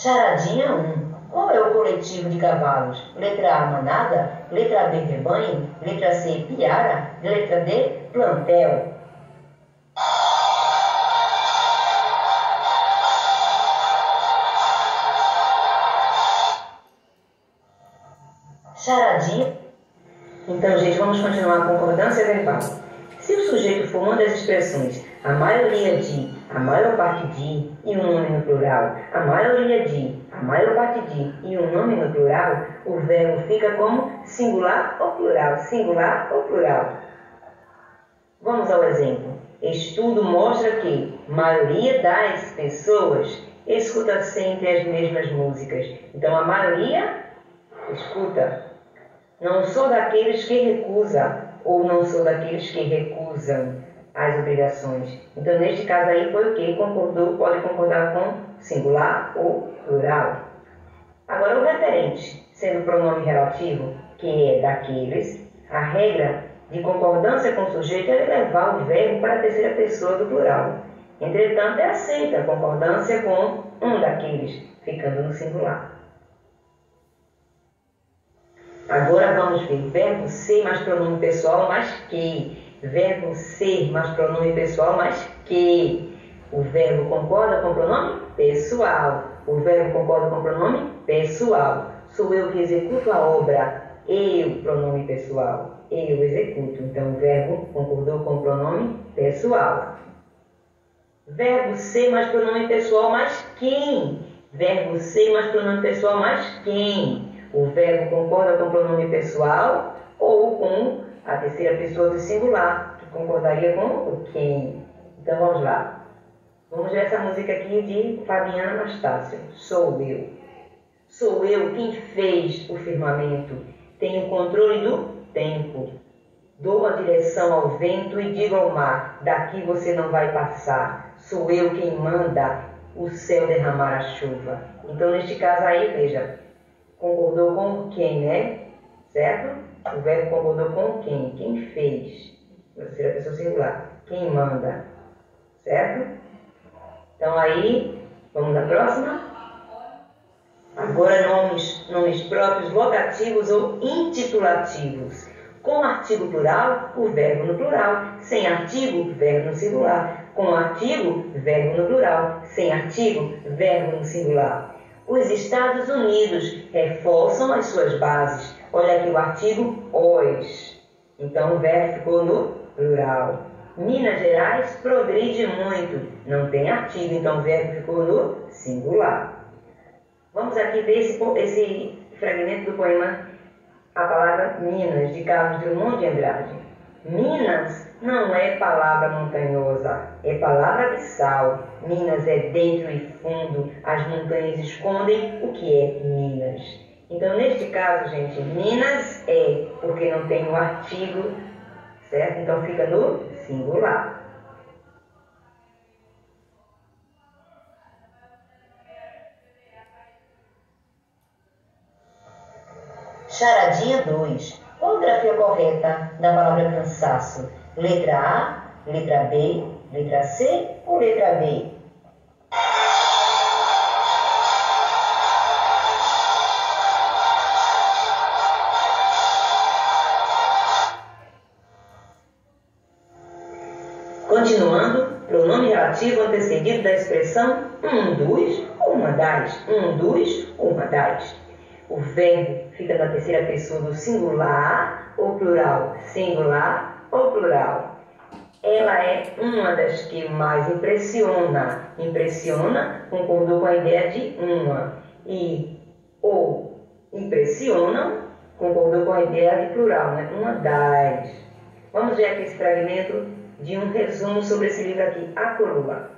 Charadinha 1. Qual é o coletivo de cavalos? Letra A, manada. Letra B, rebanho. Letra C, piara. Letra D, plantel. Charadinha. Então, gente, vamos continuar a concordância verbal. Se o sujeito for uma das expressões a maioria de, a maior parte de e um nome no plural, a maioria de, a maior parte de e um nome no plural, o verbo fica como singular ou plural, singular ou plural. Vamos ao exemplo. Estudo mostra que maioria das pessoas escuta sempre as mesmas músicas. Então, a maioria escuta. Não sou daqueles que recusa ou não sou daqueles que recusam as obrigações. Então, neste caso aí, foi o que? Concordou, pode concordar com singular ou plural. Agora, o referente, sendo pronome relativo, que é daqueles, a regra de concordância com o sujeito é levar o verbo para a terceira pessoa do plural. Entretanto, é aceita a concordância com um daqueles, ficando no singular. Agora vamos ver verbo ser mais pronome pessoal mais que. Verbo ser mais pronome pessoal mais que. O verbo concorda com o pronome pessoal. O verbo concorda com o pronome pessoal. Sou eu que executo a obra. Eu, pronome pessoal. Eu executo. Então, o verbo concordou com o pronome pessoal. Verbo ser mais pronome pessoal mais quem. Verbo ser mais pronome pessoal mais quem. O verbo concorda com o pronome pessoal ou com a terceira pessoa do singular, que concordaria com o quem. Então vamos lá. Vamos ver essa música aqui de Fabiana Anastácio. Sou eu. Sou eu quem fez o firmamento. Tenho controle do tempo. Dou a direção ao vento e digo ao mar, daqui você não vai passar. Sou eu quem manda o céu derramar a chuva. Então neste caso aí, veja, concordou com quem, né? Certo? O verbo concordou com quem? Quem fez. Terceira pessoa singular. Quem manda. Certo? Então aí, vamos à próxima. Agora nomes próprios, vocativos ou intitulativos. Com artigo plural, o verbo no plural. Sem artigo, verbo no singular. Com artigo, verbo no plural. Sem artigo, verbo no singular. Os Estados Unidos reforçam as suas bases. Olha aqui o artigo os. Então o verbo ficou no plural. Minas Gerais progride muito. Não tem artigo, então o verbo ficou no singular. Vamos aqui ver esse fragmento do poema A Palavra Minas, de Carlos Drummond de Andrade. Minas não é palavra montanhosa, é palavra abissal. Minas é dentro e fundo, as montanhas escondem o que é Minas. Então, neste caso, gente, Minas é, porque não tem o artigo, certo? Então, fica no singular. Charadinha 2. Qual a grafia correta da palavra cansaço? Letra A, letra B, letra C ou letra D? Continuando, pronome relativo antecedido da expressão um dos ou uma das. Um dos ou uma das. O verbo fica na terceira pessoa do singular ou plural. Singular ou plural. Ela é uma das que mais impressiona. Impressiona concordou com a ideia de uma. E ou impressionam concordou com a ideia de plural, né? Uma das. Vamos ver aqui esse fragmento de um resumo sobre esse livro aqui. A Coroa.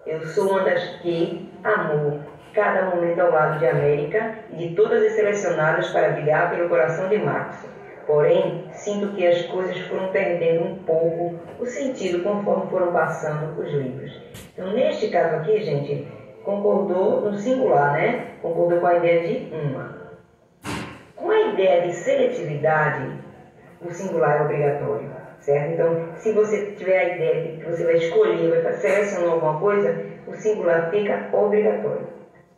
Eu sou uma das que amou cada momento ao lado de América e de todas as selecionadas para brigar pelo coração de Marx. Porém, sinto que as coisas foram perdendo um pouco o sentido conforme foram passando os livros. Então, neste caso aqui, gente, concordou no singular, né? Concordou com a ideia de uma. Com a ideia de seletividade, o singular é obrigatório, certo? Então, se você tiver a ideia de que você vai escolher, vai selecionar alguma coisa, o singular fica obrigatório.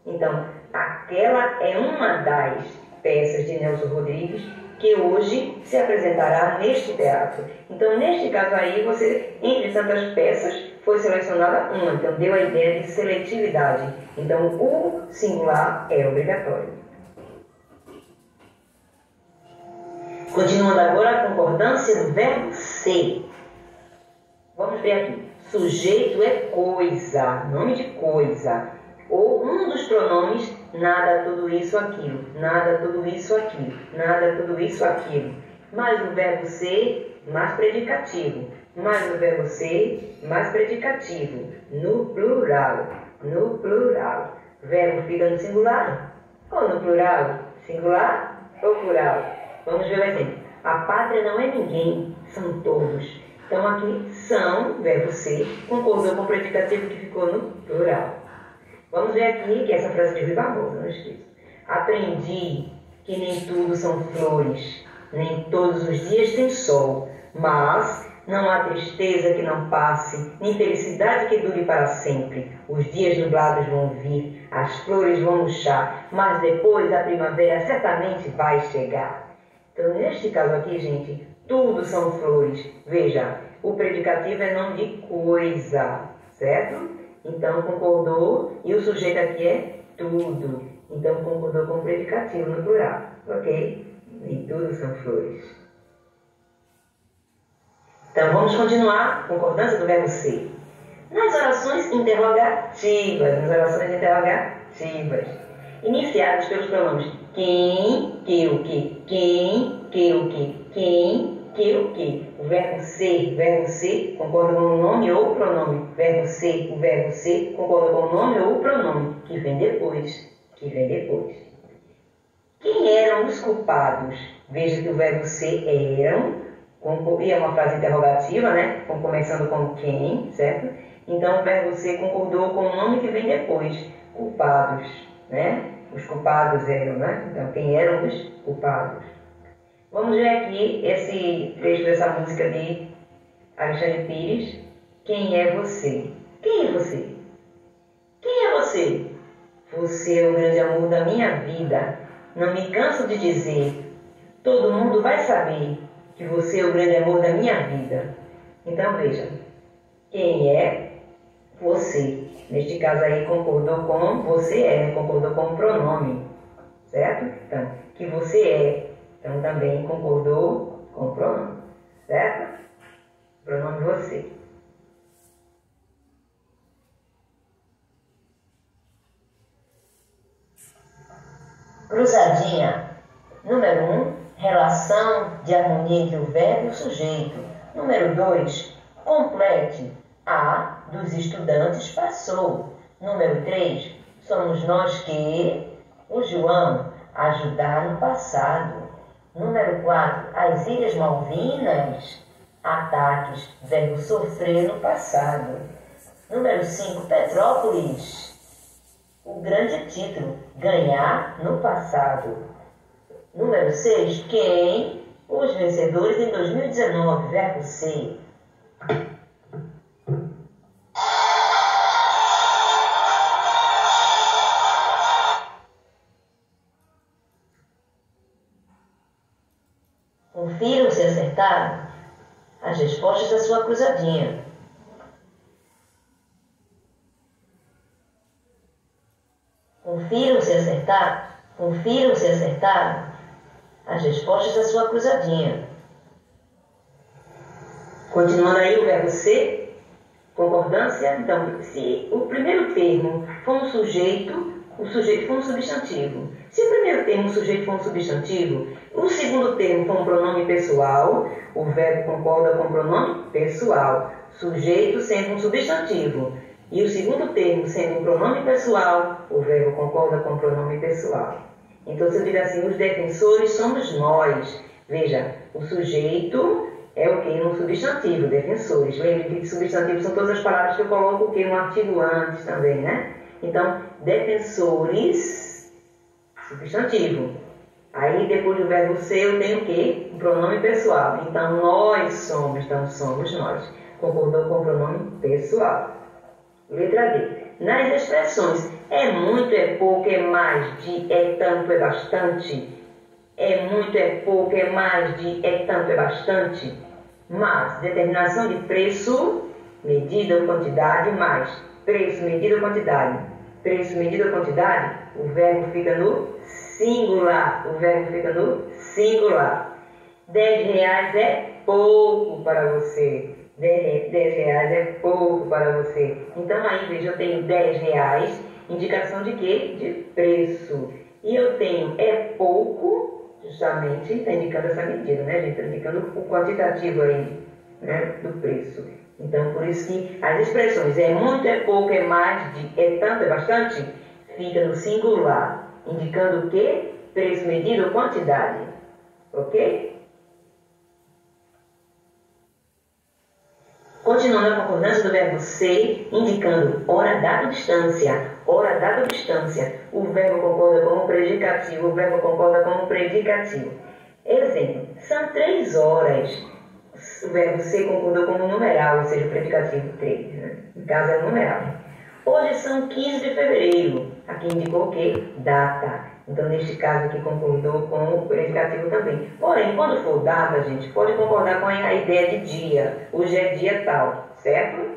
Então, aquela é uma das peças de Nelson Rodrigues que hoje se apresentará neste teatro. Então, neste caso aí, você, entre tantas peças, foi selecionada uma. Então, deu a ideia de seletividade. Então, o singular é obrigatório. Continuando agora a concordância do verbo ser. Vamos ver aqui. Sujeito é coisa, nome de coisa. Ou um dos pronomes, nada, tudo isso, aquilo. Nada, tudo isso, aquilo. Nada, tudo isso, aquilo. Mais o verbo ser, mais predicativo. Mais o verbo ser, mais predicativo. No plural. No plural. Verbo fica no singular ou no plural? Singular ou plural? Vamos ver o exemplo. A pátria não é ninguém, são todos. Então aqui, são, verbo ser, concordou com o predicativo que ficou no plural. Vamos ver aqui, que essa frase de Rui Barbosa, não esqueça. Aprendi que nem tudo são flores, nem todos os dias tem sol, mas não há tristeza que não passe, nem felicidade que dure para sempre. Os dias nublados vão vir, as flores vão murchar, mas depois a primavera certamente vai chegar. Então, neste caso aqui, gente, tudo são flores. Veja, o predicativo é nome de coisa, certo? Então, concordou, e o sujeito aqui é tudo. Então, concordou com o predicativo no plural, ok? Nem tudo são flores. Então, vamos continuar a concordância do verbo ser. Nas orações interrogativas, iniciadas pelos pronomes quem, que, o que, quem, que, o que, quem, que, o que. O verbo ser, concorda com o nome ou o pronome. O verbo ser, concorda com o nome ou o pronome, que vem depois. Quem eram os culpados? Veja que o verbo ser eram, e é uma frase interrogativa, né? Começando com quem, certo? Então o verbo ser concordou com o nome que vem depois, culpados, né? Os culpados eram, né? Então quem eram os culpados? Vamos ver aqui esse trecho dessa música de Alexandre Pires. Quem é você? Quem é você? Quem é você? Você é o grande amor da minha vida. Não me canso de dizer. Todo mundo vai saber que você é o grande amor da minha vida. Então veja, quem é você? Neste caso aí concordou com você é, concordou com o pronome, certo? Então, que você é. Então, também concordou com o pronome, certo? Pronome você. Cruzadinha. Número 1, relação de harmonia entre o verbo e o sujeito. Número 2, complete. A dos estudantes passou. Número 3, somos nós que, o João, ajudar no passado. Número 4, as Ilhas Malvinas, ataques, verbo sofrer no passado. Número 5, Petrópolis, o grande título, ganhar no passado. Número 6, quem, os vencedores em 2019, verbo ser. Confiram se acertaram as respostas da sua cruzadinha. Confiram se acertaram as respostas da sua cruzadinha. Continuando aí o verbo ser, concordância. Então, se o primeiro termo for um sujeito, o sujeito for um substantivo. Se o primeiro termo, o sujeito, for um substantivo, o segundo termo for um pronome pessoal, o verbo concorda com o pronome pessoal. Sujeito sendo um substantivo. E o segundo termo sendo um pronome pessoal, o verbo concorda com o pronome pessoal. Então, se eu dizer assim, os defensores somos nós. Veja, o sujeito é o que? Um substantivo, defensores. Lembre que substantivos são todas as palavras que eu coloco o que? Um artigo antes também, né? Então, defensores, substantivo. Aí, depois do verbo ser, eu tenho o quê? Um pronome pessoal. Então, nós somos, então somos nós. Concordou com o pronome pessoal. Letra D. Nas expressões É muito, é pouco, é mais de, é tanto, é bastante. É muito, é pouco, é mais de, é tanto, é bastante. Mas, determinação de preço, medida ou quantidade, mais preço, medida ou quantidade. Preço, medida ou quantidade, o verbo fica no singular. O verbo fica no singular. R$10 é pouco para você. R$10 é pouco para você. Então aí, veja, eu tenho R$10, indicação de quê? De preço. E eu tenho é pouco, justamente, está indicando essa medida, né, gente? Está indicando o quantitativo aí, né, do preço. Então, por isso que as expressões é muito, é pouco, é mais, de, é tanto, é bastante, fica no singular, indicando o quê? Preço, medida ou quantidade. Ok? Continuando a concordância do verbo ser, indicando hora dada ou distância. Hora dada ou distância. O verbo concorda como predicativo. O verbo concorda como predicativo. Exemplo. São 3 horas. O verbo ser concordou como numeral, ou seja, o predicativo 3. Né? No caso é numeral. Hoje são 15 de fevereiro. Aqui indicou o quê? Data. Então, neste caso aqui, concordou com o predicativo também. Porém, quando for data, gente, pode concordar com a ideia de dia. Hoje é dia tal, certo?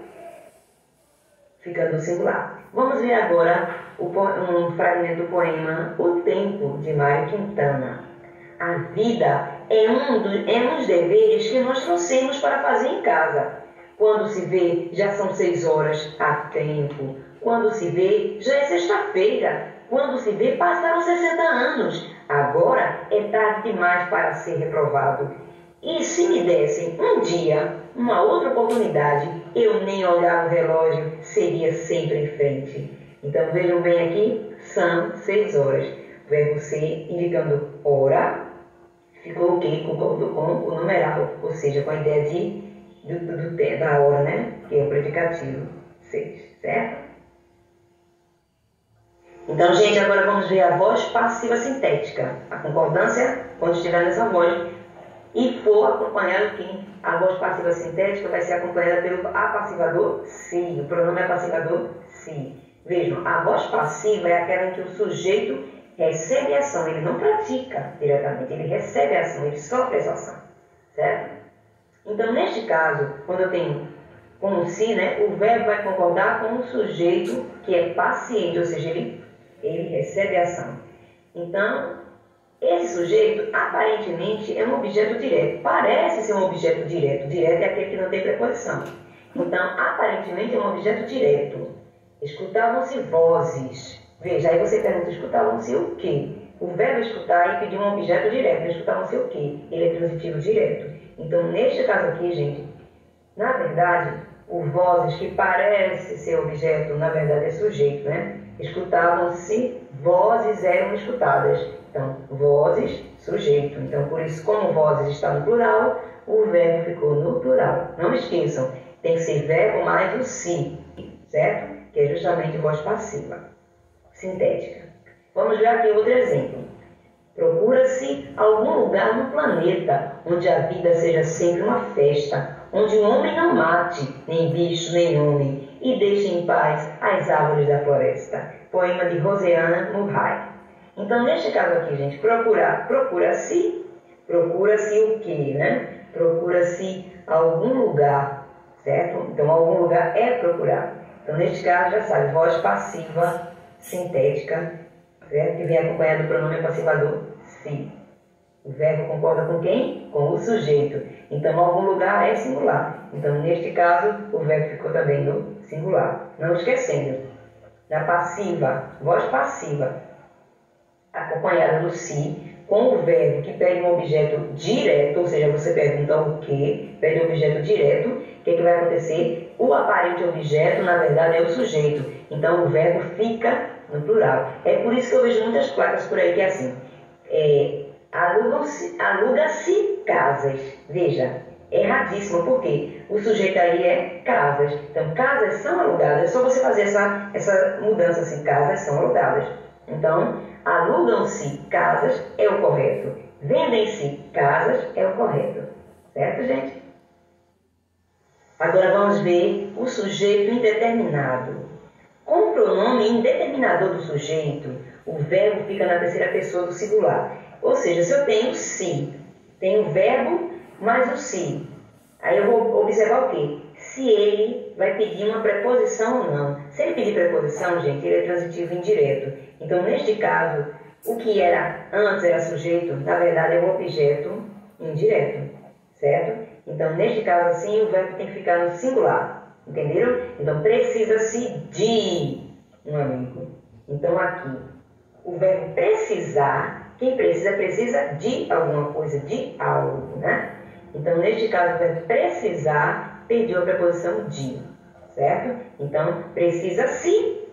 Ficando singular. Vamos ver agora um fragmento do poema O Tempo, de Mário Quintana. A vida é um dos deveres que nós trouxemos para fazer em casa. Quando se vê, já são 6 horas, há tempo. Quando se vê, já é sexta-feira. Quando se vê, passaram 60 anos. Agora é tarde demais para ser reprovado. E se me dessem um dia, uma outra oportunidade, eu nem olhar o relógio, seria sempre em frente. Então vejam bem aqui, são 6 horas. O verbo ser indicando hora, ficou o quê? Concordou com o numeral, ou seja, com a ideia da hora, né? Que é o predicativo 6, certo? Então, gente, agora vamos ver a voz passiva sintética. A concordância, quando estiver nessa voz, e for acompanhado quem? A voz passiva sintética vai ser acompanhada pelo apassivador se. O pronome apassivador se. Vejam, a voz passiva é aquela em que o sujeito recebe a ação. Ele não pratica diretamente, ele recebe a ação, ele sofre essa ação. Certo? Então, neste caso, quando eu tenho como se, né, o verbo vai concordar com o sujeito que é paciente, ou seja, ele recebe a ação. Então, esse sujeito, aparentemente, é um objeto direto. Parece ser um objeto direto. Direto é aquele que não tem preposição. Então, aparentemente, é um objeto direto. Escutavam-se vozes. Veja, aí você pergunta, escutavam-se o quê? O verbo escutar e pedir um objeto direto. Escutavam-se o quê? Ele é transitivo direto. Então, neste caso aqui, gente, na verdade, o vozes, que parece ser objeto, na verdade é sujeito, né? Escutavam-se, vozes eram escutadas. Então, vozes, sujeito. Então, por isso, como vozes está no plural, o verbo ficou no plural. Não esqueçam, tem que ser verbo mais o se, certo? Que é justamente voz passiva, sintética. Vamos ver aqui outro exemplo. Procura-se algum lugar no planeta onde a vida seja sempre uma festa, onde um homem não mate, nem bicho, nem homem, e deixe em paz as árvores da floresta. Poema de Rosiana Murray. Então, neste caso aqui, gente, procura-se o quê, né? Procura-se algum lugar, certo? Então, algum lugar é procurar. Então, neste caso, já sabe, voz passiva sintética, certo? Que vem acompanhado do pronome passivador se. O verbo concorda com quem? Com o sujeito. Então, algum lugar é singular. Então, neste caso, o verbo ficou também no singular. Não esquecendo, na passiva, voz passiva, acompanhada do se, com o verbo que pede um objeto direto, ou seja, você pergunta o que, pede um objeto direto, o que vai acontecer? O aparente objeto, na verdade, é o sujeito. Então, o verbo fica no plural. É por isso que eu vejo muitas placas por aí que é assim. Aluga-se casas. Veja, erradíssimo, porque o sujeito aí é casas. Então, casas são alugadas. É só você fazer essa mudança assim, casas são alugadas. Então, alugam-se casas é o correto. Vendem-se casas é o correto. Certo, gente? Agora vamos ver o sujeito indeterminado. Com o pronome indeterminador do sujeito, o verbo fica na terceira pessoa do singular. Ou seja, se eu tenho se, tenho o verbo mais o se. Aí eu vou observar o quê? Se ele vai pedir uma preposição ou não. Se ele pedir preposição, gente, ele é transitivo indireto. Então, neste caso, o que era antes era sujeito, na verdade é um objeto indireto, certo? Então, neste caso assim, o verbo tem que ficar no singular, entenderam? Então, precisa-se de um amigo. Então, aqui, o verbo precisar, quem precisa, precisa de alguma coisa, de algo, né? Então, neste caso, o verbo precisar pediu a preposição de, certo? Então, precisa-se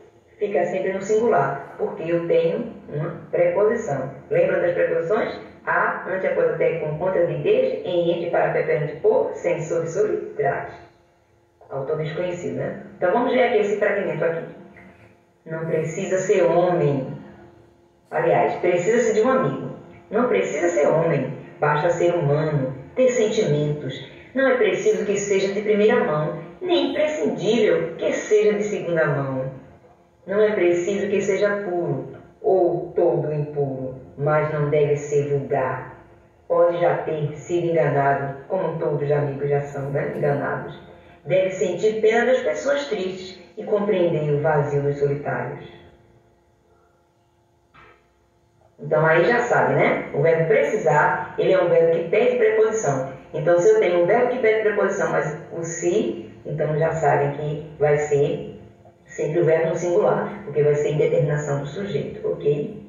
fica sempre no singular, porque eu tenho uma preposição. Lembra das preposições? A, ante, após, até, com, contra, de, desde, em, entre, para, perante, por, sem, sobre, trás. Autor desconhecido, né? Então, vamos ver aqui esse fragmento aqui. Não precisa ser homem. Aliás, precisa-se de um amigo. Não precisa ser homem, basta ser humano, ter sentimentos. Não é preciso que seja de primeira mão, nem imprescindível que seja de segunda mão. Não é preciso que seja puro ou todo impuro, mas não deve ser vulgar. Pode já ter sido enganado, como todos os amigos já são, né? Enganados. Deve sentir pena das pessoas tristes e compreender o vazio dos solitários. Então aí já sabe, né? O verbo precisar, ele é um verbo que pede preposição. Então se eu tenho um verbo que pede preposição, mas o se, então já sabem que vai ser sempre o verbo no singular, porque vai ser indeterminação do sujeito, ok?